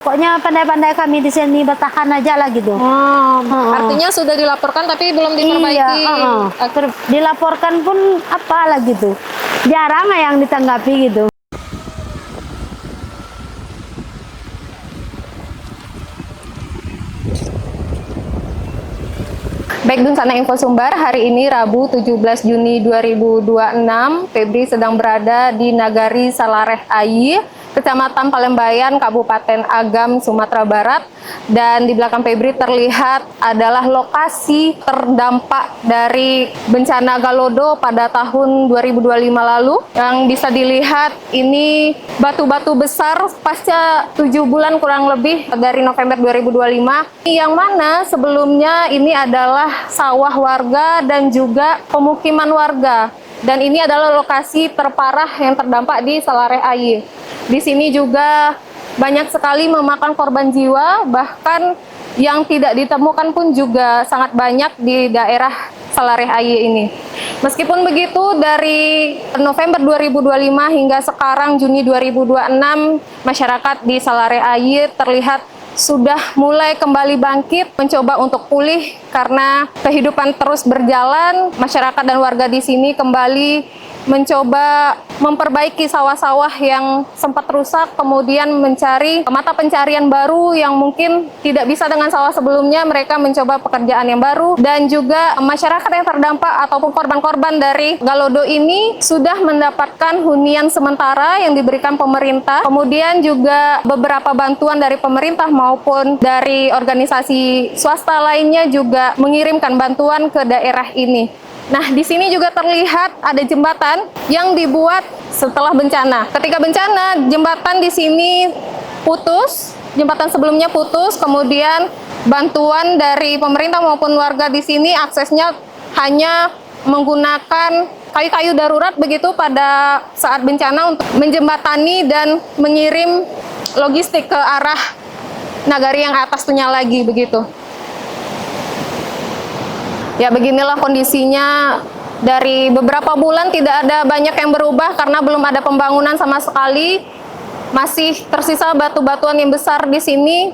Pokoknya pandai-pandai kami di sini bertahan aja lah gitu. Artinya sudah dilaporkan tapi belum diperbaiki. Iya, dilaporkan pun apalah gitu. Jarang yang ditanggapi gitu. Baik Dunsana Info Sumbar, hari ini Rabu 17 Juni 2026, Febri sedang berada di Nagari Salareh Ayi, Kecamatan Palembayan, Kabupaten Agam, Sumatera Barat. Dan di belakang Febri terlihat adalah lokasi terdampak dari bencana Galodo pada tahun 2025 lalu. Yang bisa dilihat ini batu-batu besar pasca 7 bulan kurang lebih dari November 2025. Yang mana sebelumnya ini adalah sawah warga dan juga pemukiman warga. Dan ini adalah lokasi terparah yang terdampak di Salareh Ayi. Di sini juga banyak sekali memakan korban jiwa, bahkan yang tidak ditemukan pun juga sangat banyak di daerah Salareh Ayi ini. Meskipun begitu, dari November 2025 hingga sekarang Juni 2026, masyarakat di Salareh Ayi terlihat sudah mulai kembali bangkit, mencoba untuk pulih karena kehidupan terus berjalan. Masyarakat dan warga di sini kembali mencoba memperbaiki sawah-sawah yang sempat rusak, kemudian mencari mata pencarian baru yang mungkin tidak bisa dengan sawah sebelumnya. Mereka mencoba pekerjaan yang baru, dan juga masyarakat yang terdampak ataupun korban-korban dari Galodo ini sudah mendapatkan hunian sementara yang diberikan pemerintah. Kemudian juga beberapa bantuan dari pemerintah maupun dari organisasi swasta lainnya juga mengirimkan bantuan ke daerah ini. Nah, di sini juga terlihat ada jembatan yang dibuat setelah bencana. Ketika bencana, jembatan di sini putus, jembatan sebelumnya putus, kemudian bantuan dari pemerintah maupun warga di sini aksesnya hanya menggunakan kayu-kayu darurat begitu pada saat bencana untuk menjembatani dan mengirim logistik ke arah nagari yang atasnya lagi begitu. Ya, beginilah kondisinya. Dari beberapa bulan tidak ada banyak yang berubah karena belum ada pembangunan sama sekali. Masih tersisa batu-batuan yang besar di sini.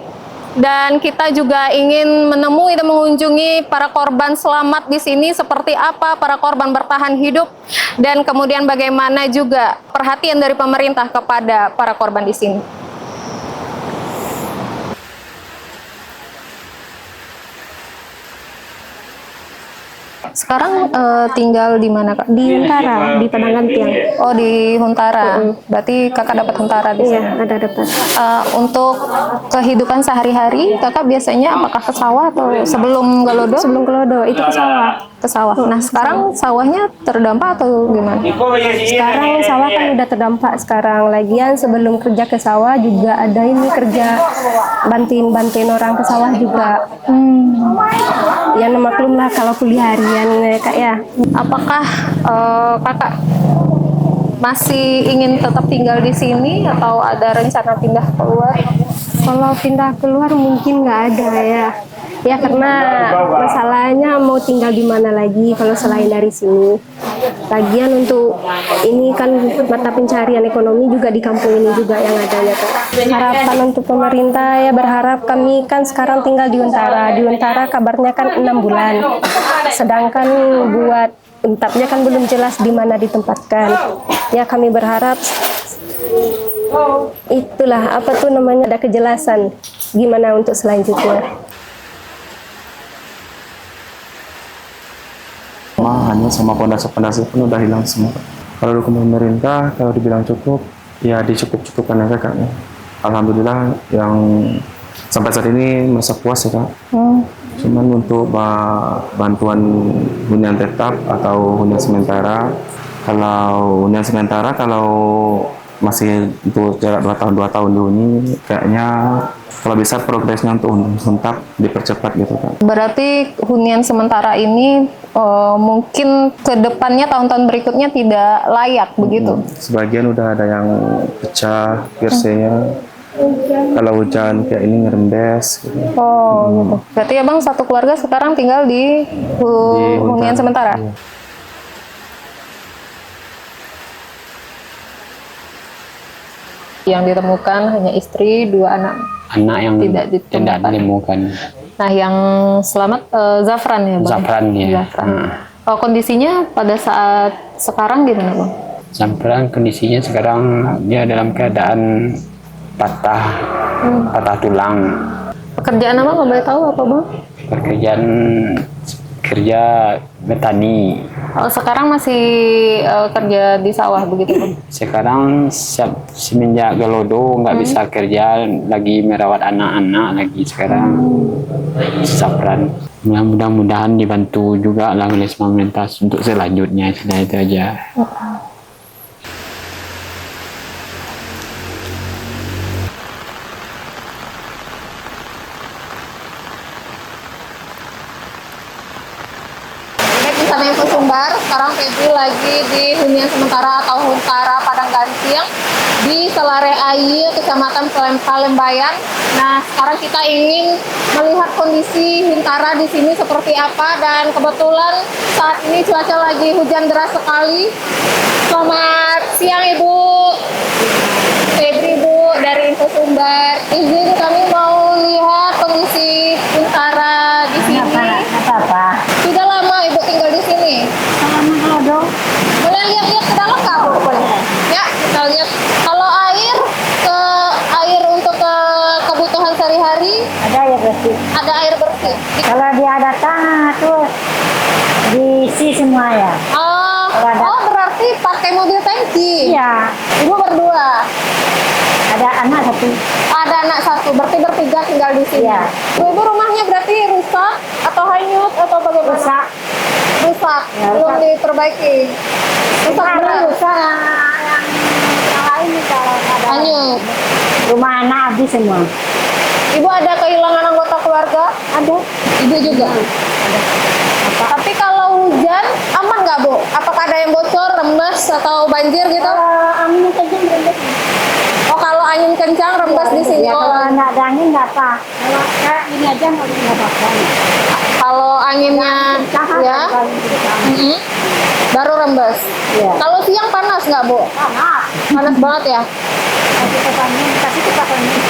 Dan kita juga ingin menemui dan mengunjungi para korban selamat di sini, seperti apa para korban bertahan hidup, dan kemudian bagaimana juga perhatian dari pemerintah kepada para korban di sini. Sekarang tinggal di mana, Kak? Di Huntara, di Padangan Tiang. Oh, di Huntara. Berarti Kakak dapat Huntara di sini? Iya, ada dapat. Untuk kehidupan sehari-hari, Kakak biasanya apakah ke sawah atau sebelum Galodo? Sebelum Galodo itu ke sawah. Ke sawah. Nah, sekarang sawahnya terdampak atau gimana? Sekarang sawah kan udah terdampak sekarang. Lagian sebelum kerja ke sawah juga ada ini kerja bantuin orang ke sawah juga. Ya maklum lah kalau kuliah harian ya, Kak ya. Apakah Kakak masih ingin tetap tinggal di sini atau ada rencana pindah keluar? Kalau pindah keluar mungkin nggak ada ya. Ya karena masalahnya mau tinggal di mana lagi kalau selain dari sini. Lagian untuk ini kan mata pencarian ekonomi juga di kampung ini juga yang adanya, Kak. Harapan untuk pemerintah ya, berharap kami kan sekarang tinggal di Huntara. Di Huntara kabarnya kan 6 bulan. Sedangkan buat untapnya kan belum jelas di mana ditempatkan. Ya kami berharap itulah apa tuh namanya, ada kejelasan gimana untuk selanjutnya. Hanya sama pondasi-pondasi pun udah hilang semua. Kalau dukung pemerintah, kalau dibilang cukup, ya dicukup-cukupkan aja, Kak. Alhamdulillah yang sampai saat ini merasa puas ya, Kak. Cuman untuk bantuan hunian tetap atau hunian sementara, kalau masih untuk jarak 2 tahun dihuni, kayaknya kalau bisa progresnya untuk tetap dipercepat gitu, Kak. Berarti hunian sementara ini mungkin ke depannya tahun-tahun berikutnya tidak layak begitu? Sebagian udah ada yang pecah piercingnya. Kalau hujan kayak ini ngerembes gitu. Oh, gitu. Berarti Abang satu keluarga sekarang tinggal di hunian sementara? Iya. Yang ditemukan hanya istri, 2 anak. Anak yang Tidak tidak ditemukan. ditemukan. Nah, yang selamat Zafran ya, Bang? Zafran ya. Zafran. Oh, kondisinya pada saat sekarang gimana, Bang? Zafran kondisinya sekarang dia dalam keadaan patah tulang. Pekerjaan apa nggak boleh tahu apa, Bang? Pekerjaan kerja petani. Oh, sekarang masih kerja di sawah begitu, Bang? Sekarang semenjak Galodo nggak bisa kerja lagi, merawat anak-anak lagi sekarang. Zafran. Mudah-mudahan dibantu juga lah oleh pemerintah untuk selanjutnya. Sudah itu aja. Bersama Info Sumbar, sekarang Febri lagi di hunian sementara atau Huntara Padang Gansing di Salareh Ayi, Kecamatan Palembayan. Nah, sekarang kita ingin melihat kondisi Huntara di sini seperti apa, dan kebetulan saat ini cuaca lagi hujan deras sekali. Selamat siang, Ibu. Febri, Bu, dari Info Sumbar. Izin kami mau lihat kondisi Huntara di sini. Apa? Sudah lama Ibu tinggal di sini? Kalau dong, Boleh lihat-lihat ke dalam nggak, Bu? Boleh. Ya, kita lihat. Kalau air untuk kebutuhan sehari-hari, ada ya bersih. ada air bersih. Kalau dia datang tuh diisi semua ya. Oh, berarti pakai mobil tangki? Iya, Ibu berdua? ada anak satu. Ada anak satu, berarti bertiga tinggal di sini. Iya. Ibu rumahnya berarti rusak atau hanyut atau bagaimana? Rusak. Rusak, Ya, belum rusak. diperbaiki. Rusak Ada berat. rusak yang lain kalau ada. Hanyut. Rumah anak habis semua. Ibu ada kehilangan anggota keluarga? Ada. Ibu juga? Tapi kalau hujan, aman nggak, Bu? Apakah ada yang bocor, rembes, atau banjir gitu? Kalau angin kencang rembes. Oh, kalau angin kencang, rembes di sini. Ya, Oh, kalau nggak ada angin nggak apa. Kalau kayak ini aja nggak apa-apa. kalau anginnya, Tahan, ya, kalau kencang. mm-mm, baru rembes. Iya. Kalau siang panas nggak, Bu? Panas. Panas banget ya? Kasih ke angin, kasih ke angin.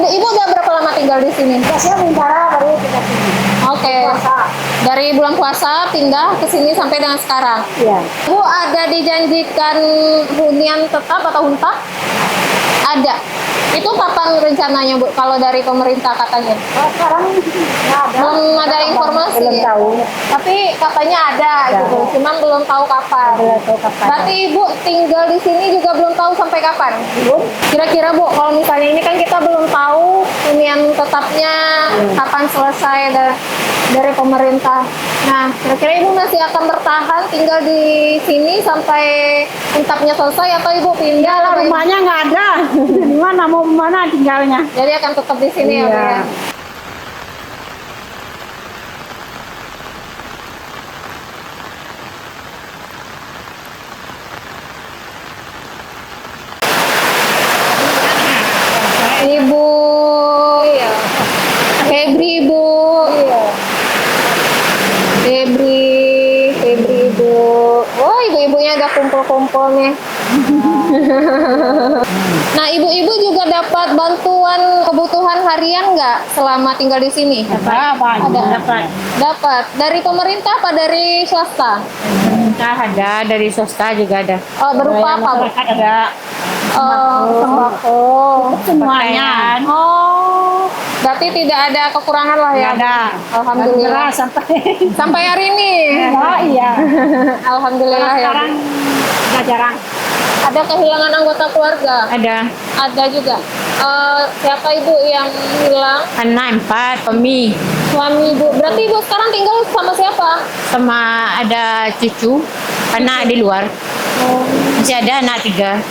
Ibu udah berapa lama tinggal di sini? Biasanya Huntara baru kita sini. Oke. Puasa. Dari bulan puasa pindah ke sini sampai dengan sekarang. Iya. Bu, ada dijanjikan hunian tetap atau huntap? Ada. Itu kapan rencananya, Bu? Kalau dari pemerintah katanya? Kalau sekarang nggak ada. Belum ada informasi. Belum tahu. Tapi katanya ada gitu, cuman belum tahu kapan. Belum tahu kapan. Berarti Ibu tinggal di sini juga belum tahu sampai kapan? Belum. Kira-kira, Bu, kalau misalnya ini kan kita belum tahu hunian tetapnya kapan selesai dari pemerintah. Nah, kira-kira Ibu masih akan bertahan tinggal di sini sampai tetapnya selesai, atau Ibu pindah? Kalau atau- rumahnya nggak ada. Di mana mau mana tinggalnya? Jadi akan tetap di sini ya, Bu, Iya. ya? Ibu Febri, Ibu Febri Ibu. Oh, ibu-ibunya udah kumpul-kumpul nih. Nah, ibu-ibu juga dapat bantuan kebutuhan harian nggak selama tinggal di sini? Dapat. Dapat. Dari pemerintah apa dari swasta? Pemerintah ada, dari swasta juga ada. Oh, berupa apa, Bu? Ada. Sembako. Semuanya. Oh, berarti tidak ada kekurangan lah ya? Nggak ada. Alhamdulillah. Sampai hari ini. Oh iya. Alhamdulillah ya. Sekarang nggak jarang. Ada kehilangan anggota keluarga? Ada. Ada juga. Siapa Ibu yang hilang? Anak 4, pemi. Suami Ibu. Berarti Ibu sekarang tinggal sama siapa? Sama ada cucu. Anak di luar. Masih ada anak 3.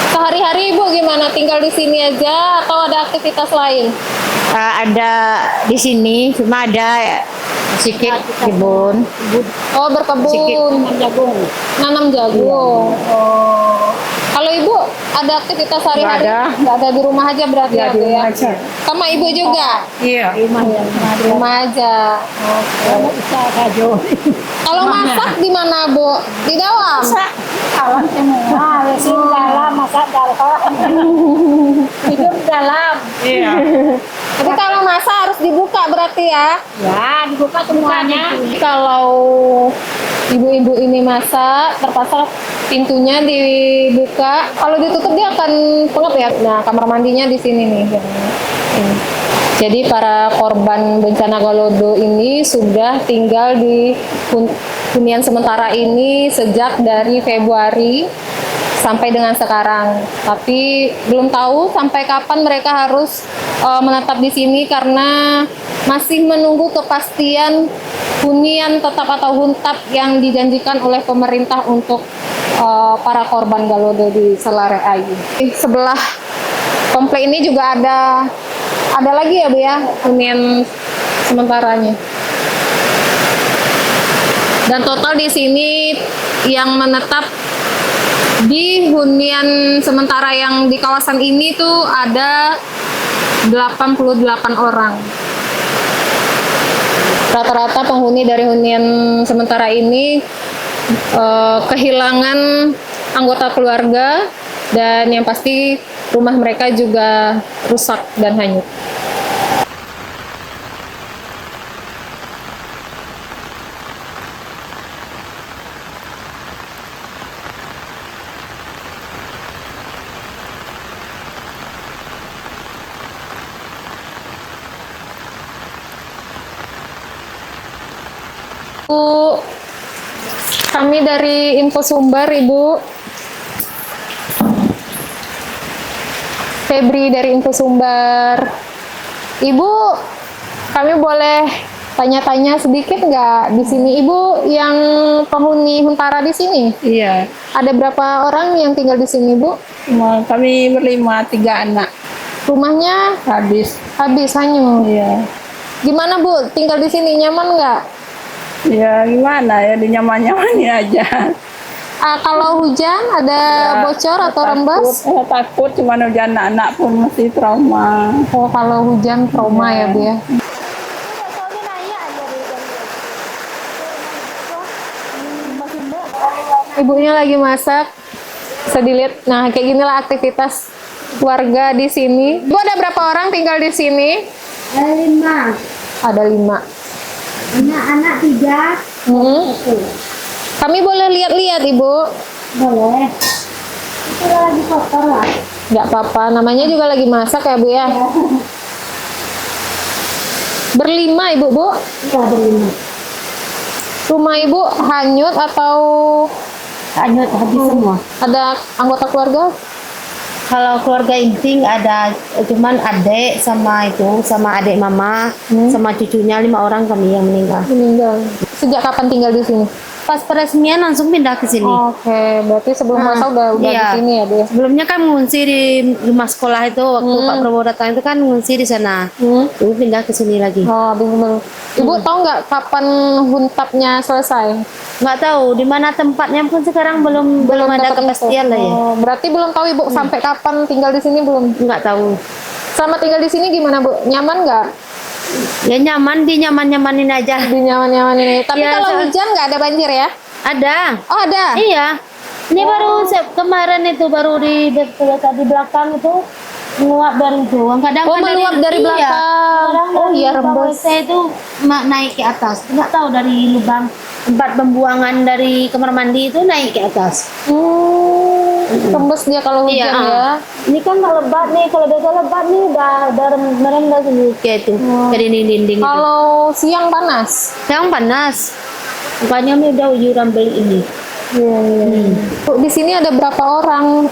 Sehari-hari Ibu gimana? Tinggal di sini aja atau ada aktivitas lain? Ada di sini, cuma ada sedikit kebun. Oh, berkebun. Sedikit jagung. Nanam jagung. Oh. Kalau ibu ada aktivitas sehari-hari? Nggak ada, di rumah aja berarti ya, Bu, ya? Sama ibu juga? Iya. Di rumah aja. Oke. Kalau masak di mana, Bu? Di dalam? Alam semua, mesin dalam, masak dalam. Hidup dalam. Iya. Jadi kalau masak harus dibuka berarti ya? Ya, dibuka semuanya. Kalau ibu-ibu ini masak, terpaksa pintunya dibuka. Kalau ditutup dia akan pengap ya. Nah, kamar mandinya di sini nih. Ini. Jadi para korban bencana Galodo ini sudah tinggal di hunian sementara ini sejak dari Februari sampai dengan sekarang. Tapi belum tahu sampai kapan mereka harus menetap di sini karena masih menunggu kepastian hunian tetap atau huntap yang dijanjikan oleh pemerintah untuk para korban Galodo di Salareh Ayu. Sebelah komplek ini juga ada lagi ya, Bu ya, hunian sementaranya. Dan total di sini yang menetap di hunian sementara yang di kawasan ini tuh ada 88 orang. Rata-rata penghuni dari hunian sementara ini kehilangan anggota keluarga dan yang pasti rumah mereka juga rusak dan hanyut. Bu, kami dari Info Sumber, Ibu. Febri dari Info Sumber. Ibu, kami boleh tanya-tanya sedikit nggak di sini? Ibu yang penghuni Huntara di sini? Iya. Ada berapa orang yang tinggal di sini, Bu? Kami berlima, 3 anak. Rumahnya Habis. hanyut. Iya. Gimana, Bu? Tinggal di sini nyaman nggak? Ya gimana ya, dinyaman-nyamanin aja. Kalau hujan ada bocor atau rembes? Takut, cuman hujan anak pun masih trauma. Oh, kalau hujan trauma ya, Bu ya. Ibunya lagi masak. Bisa dilihat. Nah, kayak ginilah aktivitas warga di sini. Bu, ada berapa orang tinggal di sini? Ada 5. Ada 5. Anak-anak 3. Kami boleh lihat-lihat, Ibu? Boleh. Itu lagi kotor lah. Nggak apa-apa. Namanya juga lagi masak ya, Bu ya? Berlima, Ibu, Bu? Kita berlima. Rumah Ibu hanyut atau Hanyut habis semua. ada anggota keluarga? Kalau keluarga inti ada cuman adik sama adik mama sama cucunya 5 orang kami yang meninggal. Meninggal. Sejak kapan tinggal di sini? Pas peresmian langsung pindah ke sini. Oke, berarti sebelum masa udah di iya. sini ya, Bu? Sebelumnya kan mengungsi di rumah sekolah itu waktu Pak Prabowo datang itu kan mengungsi di sana. Lalu pindah ke sini lagi. Oh, bingung. Ibu tahu nggak kapan huntapnya selesai? Nggak tahu di mana tempatnya pun sekarang belum ada dapat kepastian info. lah ya. Oh, berarti belum tahu Ibu sampai kapan tinggal di sini belum? Nggak tahu. Selama tinggal di sini gimana, Bu? Nyaman nggak? Ya nyaman, nyaman-nyamanin aja. Di nyaman-nyamanin. Tapi Ya, kalau hujan nggak ada banjir ya? Ada. Oh, ada. Iya. Ini baru kemarin itu baru di belakang itu meluap dari itu. Kadang Oh, meluap dari belakang. Kadang Oh, dari iya, lubang rembes. WC itu naik ke atas. Nggak tahu dari lubang tempat pembuangan dari kamar mandi itu naik ke atas. Tembus dia kalau hujan ya. Ini kan kalau lebat nih, kalau biasa lebat nih udah merendam sendiri kayak itu, ke dinding-dinding itu. Kalau siang panas. Yang panas. Bukannya udah ujuran beli ini. Bu, di sini ada berapa orang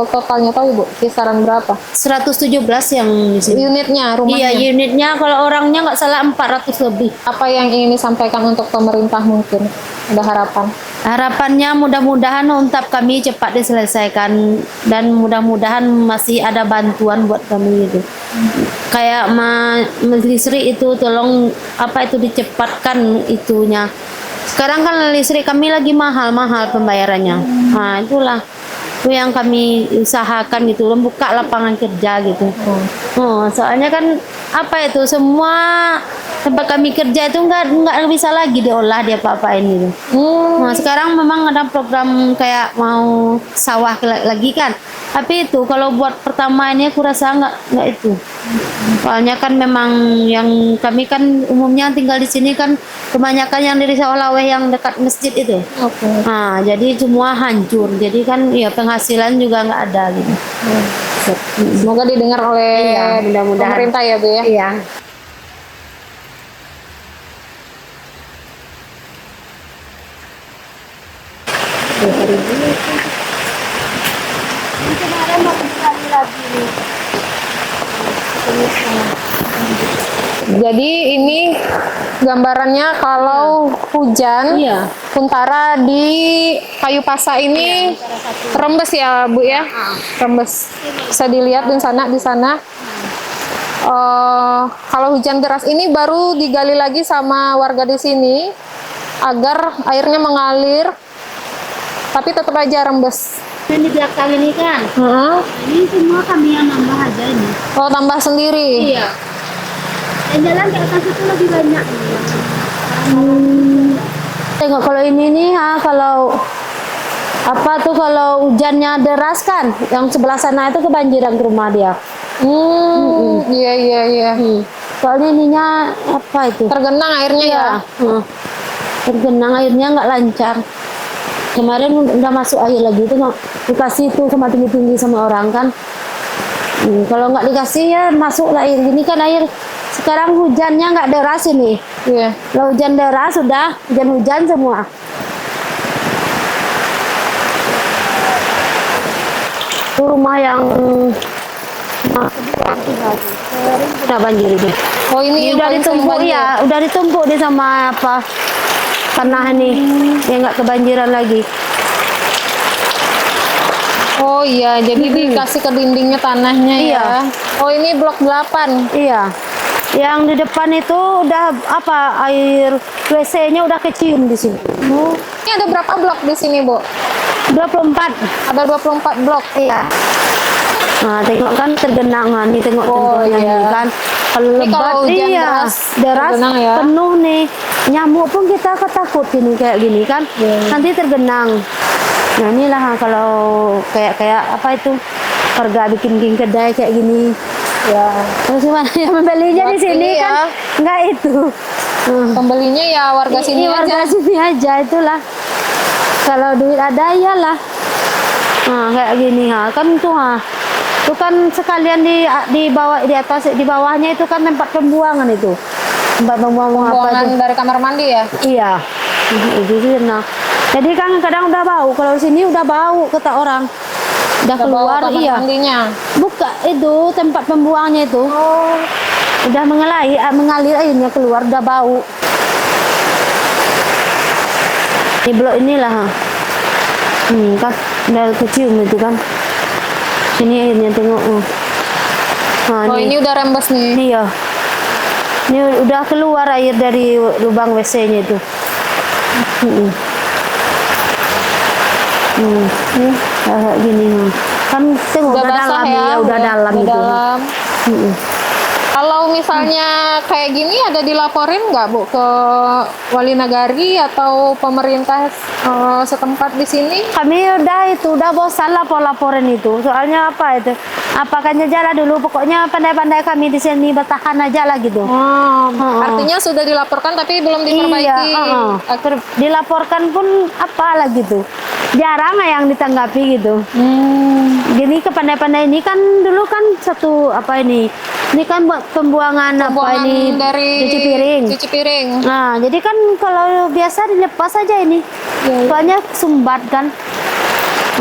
totalnya tahu Ibu? Kisaran berapa? 117 yang di sini. Unitnya, Iya, rumahnya. unitnya kalau orangnya nggak salah 400 lebih. Apa yang ingin disampaikan untuk pemerintah mungkin? Ada harapan? Harapannya mudah-mudahan untap kami cepat diselesaikan dan mudah-mudahan masih ada bantuan buat kami itu. Kayak listrik itu tolong apa itu dicepatkan itunya. Sekarang kan listrik kami lagi mahal-mahal pembayarannya. Nah, itulah. Itu yang kami usahakan gitu, membuka lapangan kerja gitu. Soalnya kan apa itu semua tempat kami kerja itu nggak bisa lagi diolah dia apa-apain gitu. Nah, sekarang memang ada program kayak mau sawah lagi kan. Tapi itu kalau buat pertama ini aku rasa nggak itu. Soalnya kan memang yang kami kan umumnya tinggal di sini kan kebanyakan yang dari Sawalaweh yang dekat masjid itu. Nah, jadi semua hancur. Jadi kan ya penghasilan juga nggak ada gitu. Semoga didengar oleh mudah-mudahan. pemerintah ya Bu ya. Iya. Jadi ini gambarannya kalau hujan, Huntara di kayu pasa ini rembes ya Bu ya, rembes. Bisa dilihat di sana. Kalau hujan deras ini baru digali lagi sama warga di sini agar airnya mengalir, tapi tetap aja rembes. Dan di belakang ini kan, ini semua kami yang nambah aja ini. Oh, tambah sendiri? Iya. Dan jalan ke atas itu lebih banyak. Tengok kalau ini nih, kalau apa tuh kalau hujannya deras kan, yang sebelah sana itu kebanjiran ke rumah dia. Iya. Soalnya ininya apa itu? Tergenang airnya ya? Tergenang airnya nggak lancar. Kemarin udah masuk air lagi itu dikasih itu sama tinggi-tinggi sama orang kan. Kalau nggak dikasih ya masuklah air. Ini kan air sekarang hujannya nggak deras ini. Iya. Kalau hujan deras sudah hujan-hujan semua. Itu rumah yang udah banjir ini. Oh, ini Udah yang paling sering ditumpuk banjir? ya, udah ditumpuk di sama apa tanah ini, ya nggak kebanjiran lagi. Oh iya, jadi dikasih ke dindingnya tanahnya ya. Iya. Oh, ini blok 8. Iya, yang di depan itu udah apa air WC-nya udah kecium di sini. Ini ada berapa blok di sini, Bu? 24. Ada 24 blok. Iya. Nah, tengok kan tergenangan nih, tengok contohnya iya. nih kan. Kalau Ini lebat kalau hujan deras, tergenang ya. penuh nih. Nyamuk pun kita ketakut ini kayak gini kan. Nanti tergenang. Nah, inilah kalau kayak apa itu? Warga bikin kedai kayak gini. Ya. Terus gimana yang membelinya Buat di sini ini kan? ya. Enggak itu. Pembelinya ya warga sini warga aja. sini aja itulah. Kalau duit ada iyalah. Nah, kayak gini kan tuh itu kan sekalian di bawah di atas di bawahnya itu kan tempat pembuangan itu. Tempat pembuangan apa itu? Dari kamar mandi ya? Iya. Itu nah. Jadi kan kadang udah bau. Kalau sini udah bau kata orang. Udah keluar kamar mandinya. Buka itu tempat pembuangnya itu. Udah mengalir airnya keluar udah bau. Di blok inilah. Kan udah kecium itu kan. Sini airnya tengok. Nah, ini udah rembes nih. Iya. Ini udah keluar air dari lubang WC-nya itu. Kayak gini. Kan tengok udah dalam ya, udah dalam itu. Kalau misalnya kayak gini ada dilaporin nggak Bu ke wali nagari atau pemerintah setempat di sini? Kami udah bosan laporin itu. Soalnya apa itu? Apakannya jalan dulu. Pokoknya pandai-pandai kami di sini bertahan aja lah gitu. Artinya sudah dilaporkan tapi belum diperbaiki. Iya, dilaporkan pun apalah gitu. Jarang yang ditanggapi gitu. Gini kepandai-pandai ini kan dulu kan satu apa ini? Ini kan buat pembuangan apa ini dari cuci piring. Nah, jadi kan kalau biasa dilepas aja ini. Soalnya sumbat kan.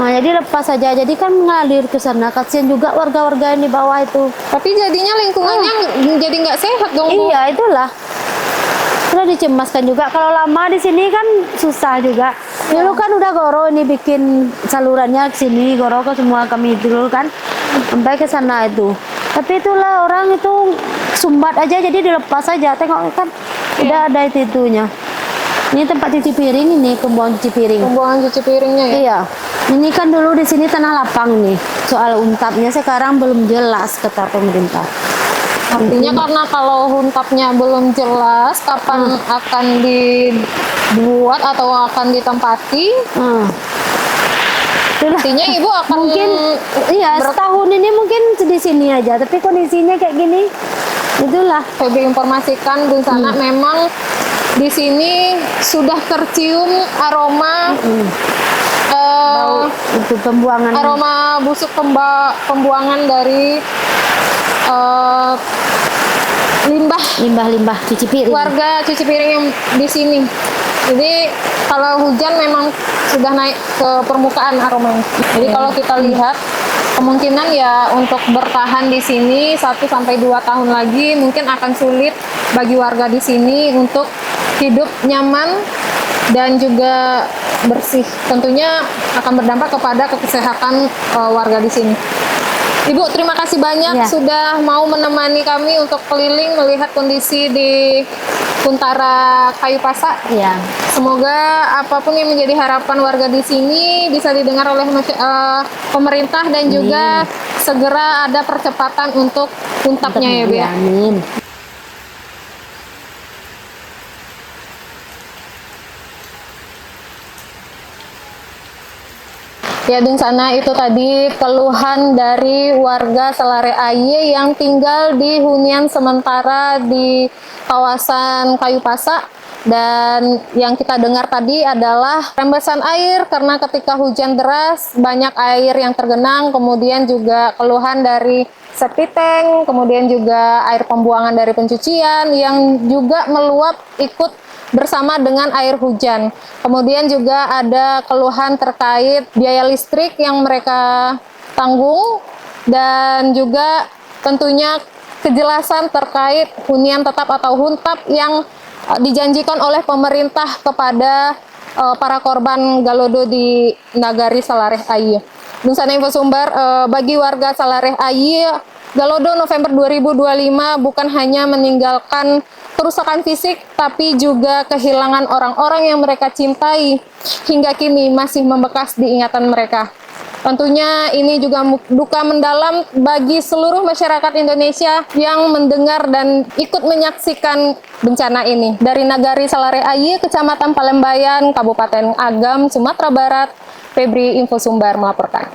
Nah, jadi lepas saja. Jadi kan mengalir ke sana. Kasihan juga warga-warga yang di bawah itu. Tapi jadinya lingkungannya jadi nggak sehat dong, Bu. Iya, itulah. Sudah dicemaskan juga. Kalau lama di sini kan susah juga. Dulu kan udah goro ini bikin salurannya ke sini, goro ke semua kami dulu kan. Sampai ke sana itu. Tapi itulah orang itu sumbat aja jadi dilepas aja. Tengok kan udah ada itunya. Ini tempat cuci piring ini, pembuangan cuci piring. Pembuangan cuci piringnya ya? Iya. Ini kan dulu di sini tanah lapang nih. Soal untapnya sekarang belum jelas kata pemerintah. Artinya karena kalau huntapnya belum jelas kapan akan dibuat atau akan ditempati, Itulah. artinya ibu akan Mungkin iya setahun ini mungkin di sini aja, tapi kondisinya kayak gini. Itulah. Febri informasikan Bung Sana memang di sini sudah tercium aroma Itu pembuangan aroma busuk pembuangan dari limbah cuci piring. warga cuci piring yang di sini. Jadi kalau hujan memang sudah naik ke permukaan aromanya. Jadi kalau kita lihat kemungkinan ya untuk bertahan di sini 1 sampai 2 tahun lagi mungkin akan sulit bagi warga di sini untuk hidup nyaman dan juga bersih. Tentunya akan berdampak kepada kesehatan warga di sini. Ibu, terima kasih banyak Ya. sudah mau menemani kami untuk keliling melihat kondisi di Kuntara Kayu Pasak. Ya. Semoga apapun yang menjadi harapan warga di sini bisa didengar oleh pemerintah dan juga segera ada percepatan untuk untapnya ya, Bu ya. Amin. Ya, Dung Sana, itu tadi keluhan dari warga Salare Aye yang tinggal di hunian sementara di kawasan Kayu Pasak. Dan yang kita dengar tadi adalah rembesan air karena ketika hujan deras banyak air yang tergenang, kemudian juga keluhan dari septic tank, kemudian juga air pembuangan dari pencucian yang juga meluap ikut bersama dengan air hujan. Kemudian juga ada keluhan terkait biaya listrik yang mereka tanggung dan juga tentunya kejelasan terkait hunian tetap atau huntap yang dijanjikan oleh pemerintah kepada para korban Galodo di Nagari Salareh Aye. Bung Sana Info Sumber, bagi warga Salareh Aye, Galodo November 2025 bukan hanya meninggalkan kerusakan fisik, tapi juga kehilangan orang-orang yang mereka cintai hingga kini masih membekas di ingatan mereka. Tentunya ini juga duka mendalam bagi seluruh masyarakat Indonesia yang mendengar dan ikut menyaksikan bencana ini. Dari Nagari Salare Aye, Kecamatan Palembayan, Kabupaten Agam, Sumatera Barat, Febri Info Sumbar melaporkan.